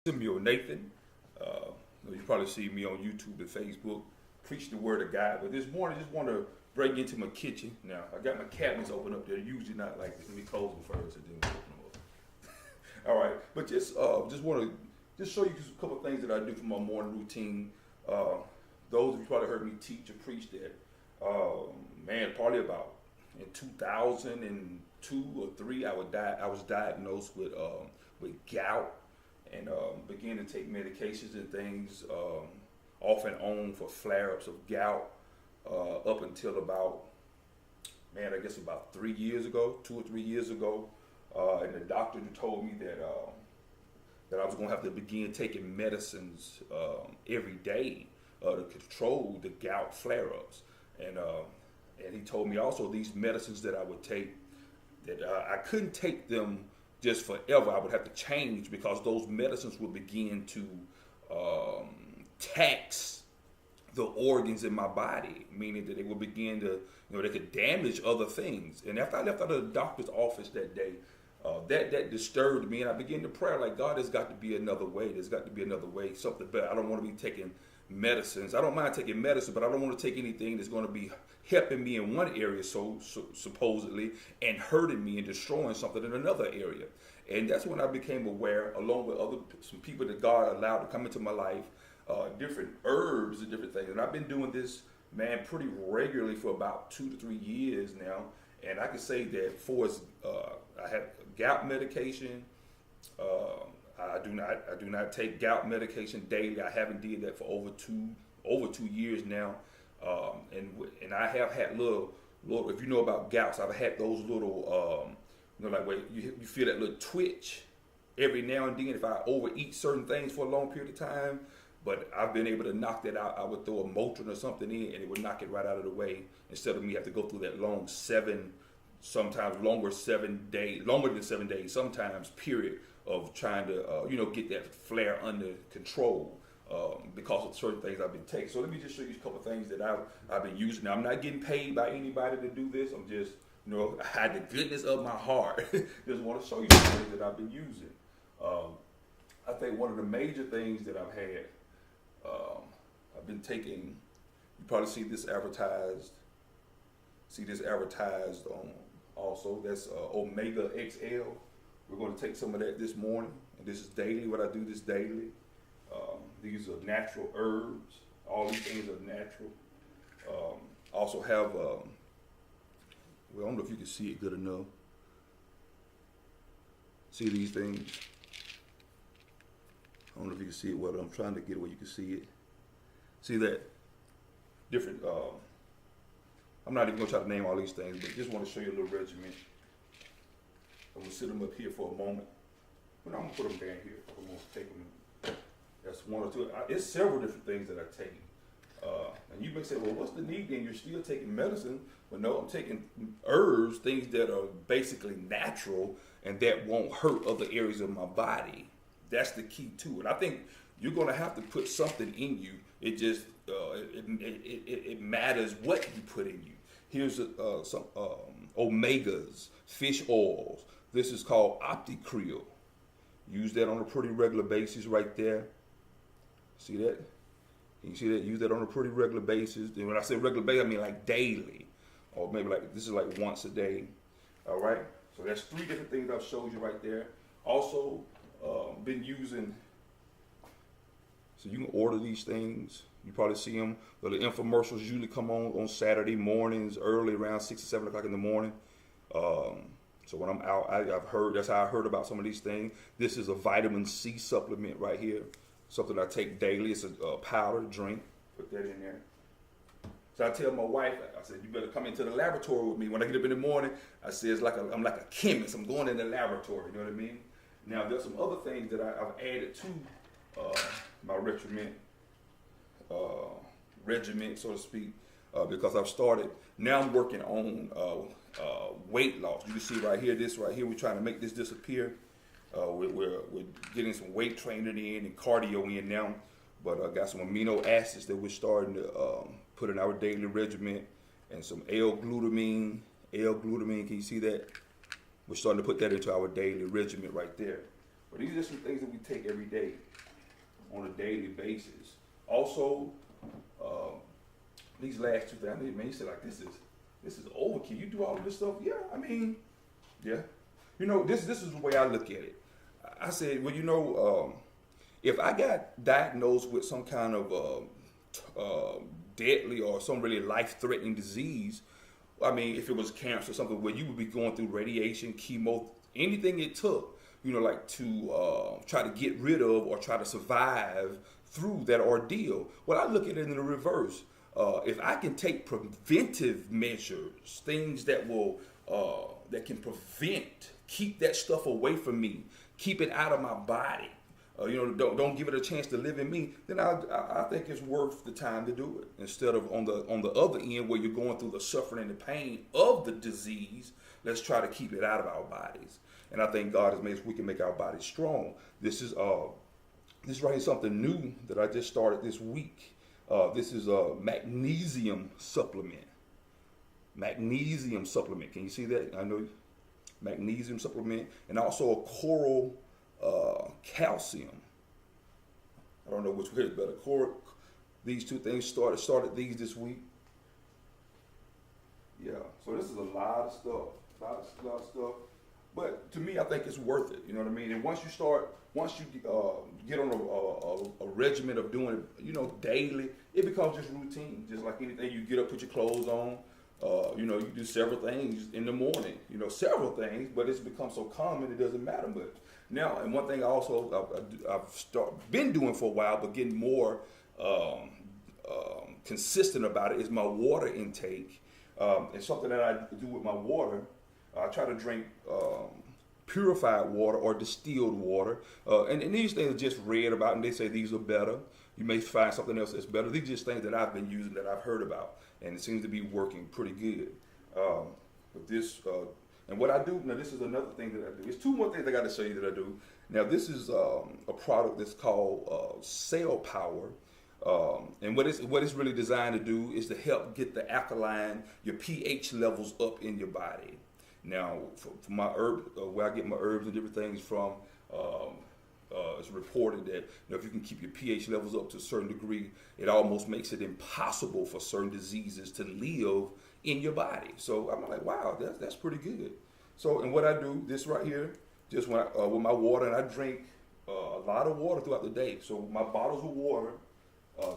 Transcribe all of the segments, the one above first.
S.Nathan. You probably see me on YouTube and Facebook, preach the word of God. But this morning, I just want to bring you into my kitchen. Now, I got my cabinets open up. They're usually not like this. Let me close them first and then we'll open them up. All right, but just want to just show you a couple of things that I do for my morning routine. Those of you probably heard me teach or preach that. Probably about in 2002 or three, I was diagnosed with gout and began to take medications and things off and on for flare-ups of gout up until about, I guess about 3 years ago, 2 or 3 years ago. And the doctor told me that I was going to have to begin taking medicines every day to control the gout flare-ups. And he told me also these medicines that I would take, that I couldn't take them just forever. I would have to change because those medicines would begin to tax the organs in my body, meaning that they would begin to, they could damage other things. And after I left out of the doctor's office that day, that disturbed me, and I began to pray like, God, there's got to be another way. There's got to be another way, something better. I don't want to be taking medicines. I don't mind taking medicine, but I don't want to take anything that's going to be helping me in one area, so supposedly, and hurting me and destroying something in another area. And that's when I became aware, along with some people that God allowed to come into my life, different herbs and different things. And I've been doing this, pretty regularly for about 2 to 3 years now. And I can say that I have gout medication. I do not take gout medication daily. I haven't did that for over two years now. And I have had little, if you know about gouts, I've had those little, like where you feel that little twitch every now and then if I overeat certain things for a long period of time. But I've been able to knock that out. I would throw a Motrin or something in, and it would knock it right out of the way instead of me have to go through that long sometimes longer than 7 days, sometimes period of trying to, get that flare under control because of certain things I've been taking. So let me just show you a couple of things that I've been using. Now, I'm not getting paid by anybody to do this. I'm just, I had the goodness of my heart. Just want to show you the things that I've been using. I think one of the major things that I've had, I've been taking, you probably see this advertised on also, that's Omega XL. We're going to take some of that this morning, and this is daily, what I do this daily. These are natural herbs. All these things are natural. Also have, I don't know if you can see it good enough. See these things? I don't know if you can see it well. I'm trying to get it where you can see it. See that? Different, I'm not even going to try to name all these things, but just want to show you a little regimen. I'm going to sit them up here for a moment. But I'm going to put them down here. I'm going to take them. That's one or two. It's several different things that I take. And you may say, well, what's the need then? You're still taking medicine. Well, no, I'm taking herbs, things that are basically natural and that won't hurt other areas of my body. That's the key to it. I think you're going to have to put something in you. It just, it matters what you put in you. Here's some omegas, fish oils. This is called OptiCreel. Use that on a pretty regular basis right there. See that? Can you see that? Use that on a pretty regular basis. And when I say regular basis, I mean like daily. Or maybe like, this is like once a day. All right? So that's 3 different things I've showed you right there. Also, been using, so you can order these things. You probably see them. The infomercials usually come on Saturday mornings, early around 6 or 7 o'clock in the morning. So when I'm out, that's how I heard about some of these things. This is a vitamin C supplement right here. Something I take daily. It's a powder drink. Put that in there. So I tell my wife, I said, you better come into the laboratory with me. When I get up in the morning, I say, I'm like a chemist. I'm going in the laboratory. You know what I mean? Now, there's some other things that I've added to my regimen, so to speak, because I've started. Now I'm working on weight loss. You can see right here, this right here, we're trying to make this disappear. We're getting some weight training in and cardio in now, but I got some amino acids that we're starting to put in our daily regimen, and some L-glutamine. Can you see that? We're starting to put that into our daily regimen right there. But these are some things that we take every day. on a daily basis. Also, these last two things, I mean, man, you said like this is overkill. You do all of this stuff, yeah. I mean, yeah. You know, this is the way I look at it. I said, well, you know, if I got diagnosed with some kind of deadly or some really life-threatening disease, I mean, if it was cancer or something, where you would be going through radiation, chemo, anything it took, you know, like to try to get rid of or try to survive through that ordeal. Well, I look at it in the reverse. If I can take preventive measures, things that will that can prevent, keep that stuff away from me, keep it out of my body, you know, don't give it a chance to live in me, then I think it's worth the time to do it. Instead of on the other end where you're going through the suffering and the pain of the disease, let's try to keep it out of our bodies. And I think God has made us, we can make our bodies strong. This is right here something new that I just started this week. This is a magnesium supplement. Magnesium supplement. Can you see that? I know magnesium supplement, and also a coral calcium. I don't know which way is better. These two things started these this week. Yeah. So this is a lot of stuff. A lot of stuff. But to me, I think it's worth it. You know what I mean? And once you get on a regimen of doing it, you know, daily, it becomes just routine. Just like anything, you get up, put your clothes on. You know, you do several things in the morning. You know, several things, but it's become so common it doesn't matter much. Now, and one thing I've been doing for a while, but getting more consistent about it, is my water intake. And something that I do with my water, I try to drink purified water or distilled water. And these things are just read about, and they say these are better. You may find something else that's better. These are just things that I've been using, that I've heard about, and it seems to be working pretty good. But this, and what I do, now this is another thing that I do. There's two more things I got to show you that I do. Now this is a product that's called Cell Power. And what it's really designed to do is to help get the alkaline, your pH levels up in your body. Now, for my herb, where I get my herbs and different things from, it's reported that, you know, if you can keep your pH levels up to a certain degree, it almost makes it impossible for certain diseases to live in your body. So I'm like, wow, that's pretty good. So, and what I do, this right here, just when with my water, and I drink a lot of water throughout the day. So my bottles of water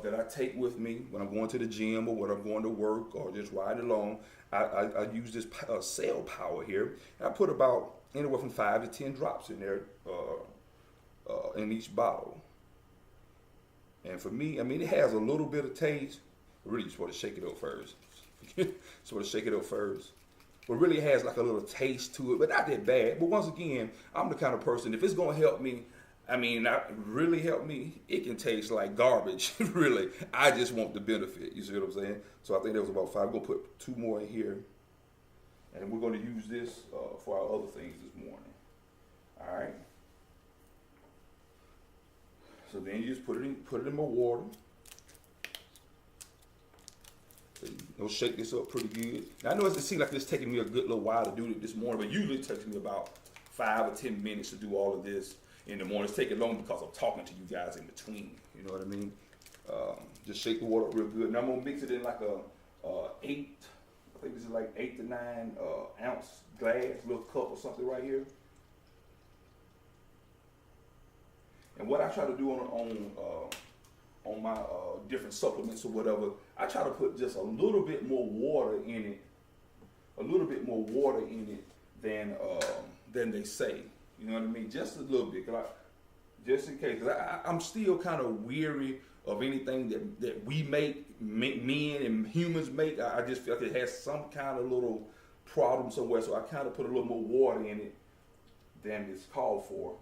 that I take with me when I'm going to the gym or when I'm going to work or just riding along, I use this Cell Power here. And I put about anywhere from 5 to 10 drops in there in each bottle. And for me, I mean, it has a little bit of taste. Really, you're supposed to shake it up first. Supposed to shake it up first. But really it has like a little taste to it, but not that bad. But once again, I'm the kind of person, if it's going to help me, I mean, not really help me, it can taste like garbage, really. I just want the benefit, you see what I'm saying? So I think there was about 5. I'm going to put 2 more in here. And we're going to use this for our other things this morning. All right? So then you just put it in my water. It'll shake this up pretty good. Now, I know it seems like it's taking me a good little while to do it this morning, but usually it takes me about 5 or 10 minutes to do all of this in the morning. It's taking long because I'm talking to you guys in between. You know what I mean? Just shake the water up real good. Now I'm gonna mix it in like a 8, I think this is like 8 to 9 ounce glass, little cup or something right here. And what I try to do on my different supplements or whatever, I try to put just a little bit more water in it, than they say. You know what I mean? Just a little bit, just in case. I'm still kind of weary of anything that we make, men and humans make. I just feel like it has some kind of little problem somewhere, so I kind of put a little more water in it than it's called for.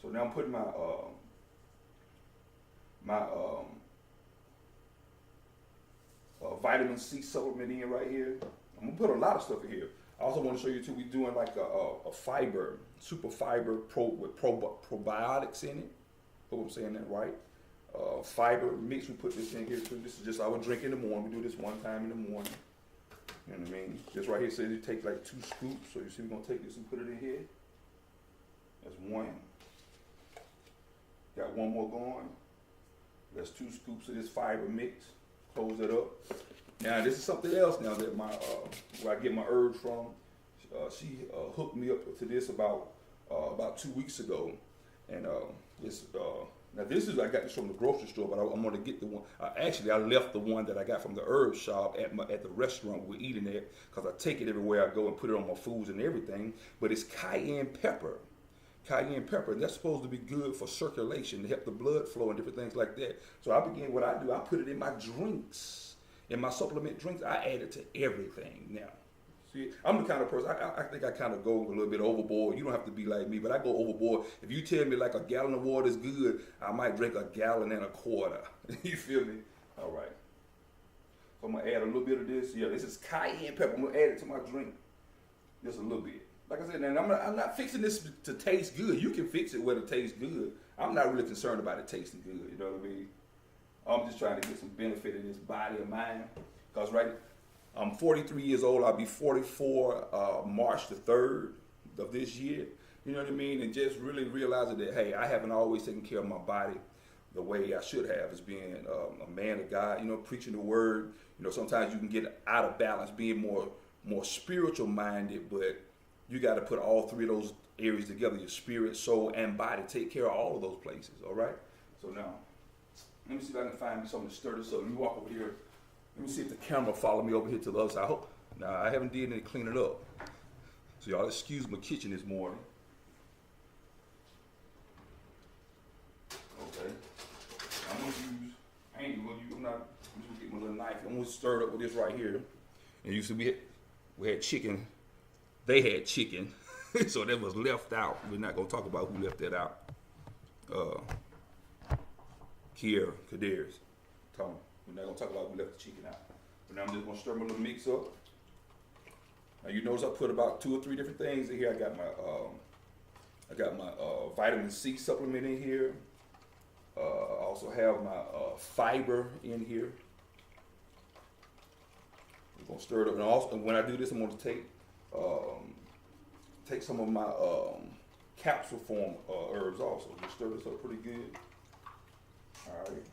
So now I'm putting my vitamin C supplement in right here. I'm gonna put a lot of stuff in here. I also want to show you too, we're doing like a fiber, super fiber with probiotics in it. Hope I'm saying that right. Fiber mix, we put this in here too. This is just our drink in the morning. We do this one time in the morning. You know what I mean? This right here says you take like 2 scoops. So you see we're gonna take this and put it in here. That's 1. Got 1 more going. That's 2 scoops of this fiber mix. Close it up. Now this is something else now that where I get my herbs from. She hooked me up to this about 2 weeks ago, and now this is I got this from the grocery store, but I'm gonna get the one. Actually, I left the one that I got from the herb shop at the restaurant we're eating at because I take it everywhere I go and put it on my foods and everything. But it's cayenne pepper. Cayenne pepper, and that's supposed to be good for circulation, to help the blood flow and different things like that. So what I do, I put it in my drinks, in my supplement drinks. I add it to everything now. See, I'm the kind of person, I think I kind of go a little bit overboard. You don't have to be like me, but I go overboard. If you tell me like a gallon of water is good, I might drink a gallon and a quarter. You feel me? All right. So I'm going to add a little bit of this. Yeah, this is cayenne pepper. I'm going to add it to my drink. Just a little bit. Like I said, and I'm not fixing this to taste good. You can fix it where it tastes good. I'm not really concerned about it tasting good. You know what I mean? I'm just trying to get some benefit in this body of mine. Because I'm 43 years old. I'll be 44 March the 3rd of this year. You know what I mean? And just really realizing that, hey, I haven't always taken care of my body the way I should have as being a man of God, preaching the word. Sometimes you can get out of balance, being more spiritual minded, but you got to put all 3 of those areas together, your spirit, soul, and body. Take care of all of those places, all right? So now, let me see if I can find something to stir this up. Let me walk over here. Let me see if the camera follow me over here to the other side. Now, I haven't did any clean it up. So y'all excuse my kitchen this morning. Okay. I'm gonna get my little knife. I'm gonna stir it up with this right here. And you see we had chicken. They had chicken, so that was left out. We're not gonna talk about who left that out. Kaderis, Tom. We're not gonna talk about who left the chicken out. But now I'm just gonna stir my little mix up. Now you notice I put about 2 or 3 different things in here. I got my vitamin C supplement in here. I also have my fiber in here. We're gonna stir it up, and also when I do this, I'm gonna take some of my capsule form herbs also. Just stir this up pretty good. All right.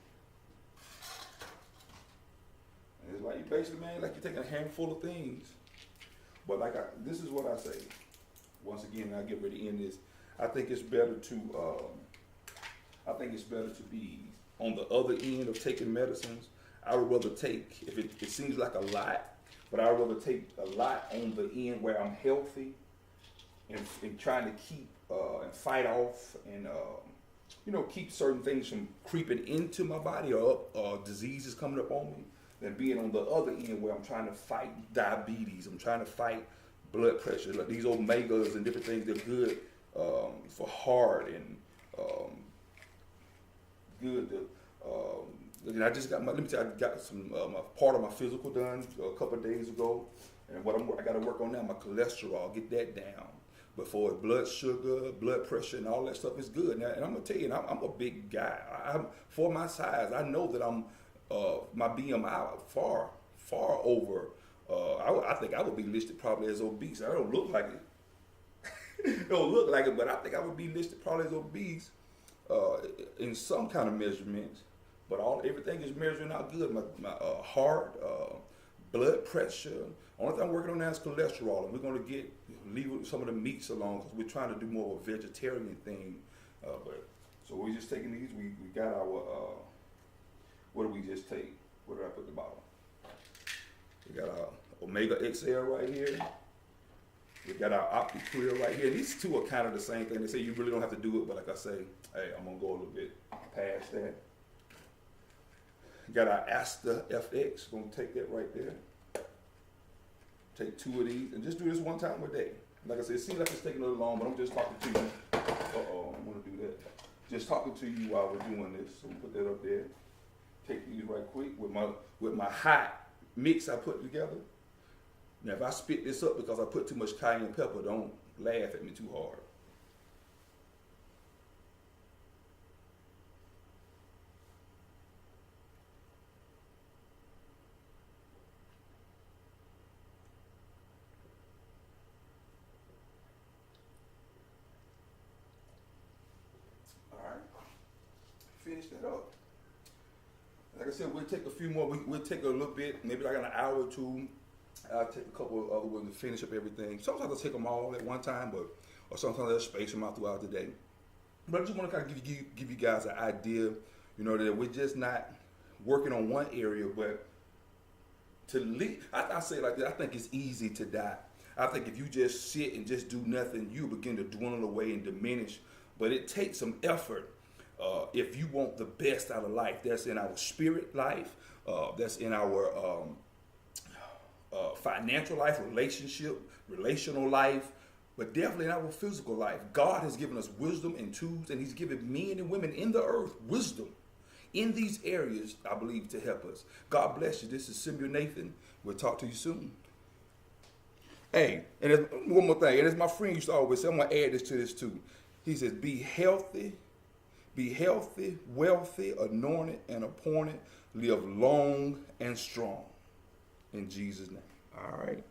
And it's like you basically, man, like you're taking a handful of things. But this is what I say. Once again, I get ready to end this. I think it's better to be on the other end of taking medicines. I would rather take, if it seems like a lot, but I would rather take a lot on the end where I'm healthy and trying to keep and fight off and keep certain things from creeping into my body or diseases coming up on me, than being on the other end where I'm trying to fight diabetes. I'm trying to fight blood pressure. Like these omegas and different things, they're good for heart and good to. And I just got let me tell you, I got some part of my physical done a couple of days ago, and I got to work on now, my cholesterol, get that down. But for blood sugar, blood pressure, and all that stuff is good. Now, and I'm gonna tell you, I'm a big guy. For my size, I know that I'm my BMI far over. I think I would be listed probably as obese. I don't look like it. Don't look like it, but I think I would be listed probably as obese in some kind of measurements. But everything is measuring out good. My heart, blood pressure. Only thing I'm working on now is cholesterol, and we're going to leave some of the meats alone because we're trying to do more of a vegetarian thing. So we're just taking these. We got our. What did we just take? What did I put at the bottom? We got our Omega XL right here. We got our OptiClear right here. These 2 are kind of the same thing. They say you really don't have to do it, but like I say, hey, I'm gonna go a little bit past that. Got our Asta FX. Gonna take that right there. Take 2 of these and just do this one time a day. Like I said, it seems like it's taking a little long, but I'm just talking to you. I'm gonna do that. Just talking to you while we're doing this. So put that up there. Take these right quick with my hot mix I put together. Now, if I spit this up because I put too much cayenne pepper, don't laugh at me too hard. All right, finish that up. like I said, we'll take a few more. We'll take a little bit, maybe like an hour or two. I'll take a couple of other ones to finish up everything. Sometimes I'll take them all at one time, or sometimes I'll space them out throughout the day. But I just want to kind of give you guys an idea, that we're just not working on one area, but to leave. I say it like this, I think it's easy to die. I think if you just sit and just do nothing, you begin to dwindle away and diminish. But it takes some effort if you want the best out of life. That's in our spirit life. That's in our financial life, relational life, but definitely in our physical life. God has given us wisdom and tools, and he's given men and women in the earth wisdom in these areas, I believe, to help us. God bless you. This is S.Nathan. We'll talk to you soon. Hey, and there's one more thing, and as my friend used to always say, I'm going to add this to this too. He says, be healthy, wealthy, anointed, and appointed. Live long and strong. In Jesus' name. All right.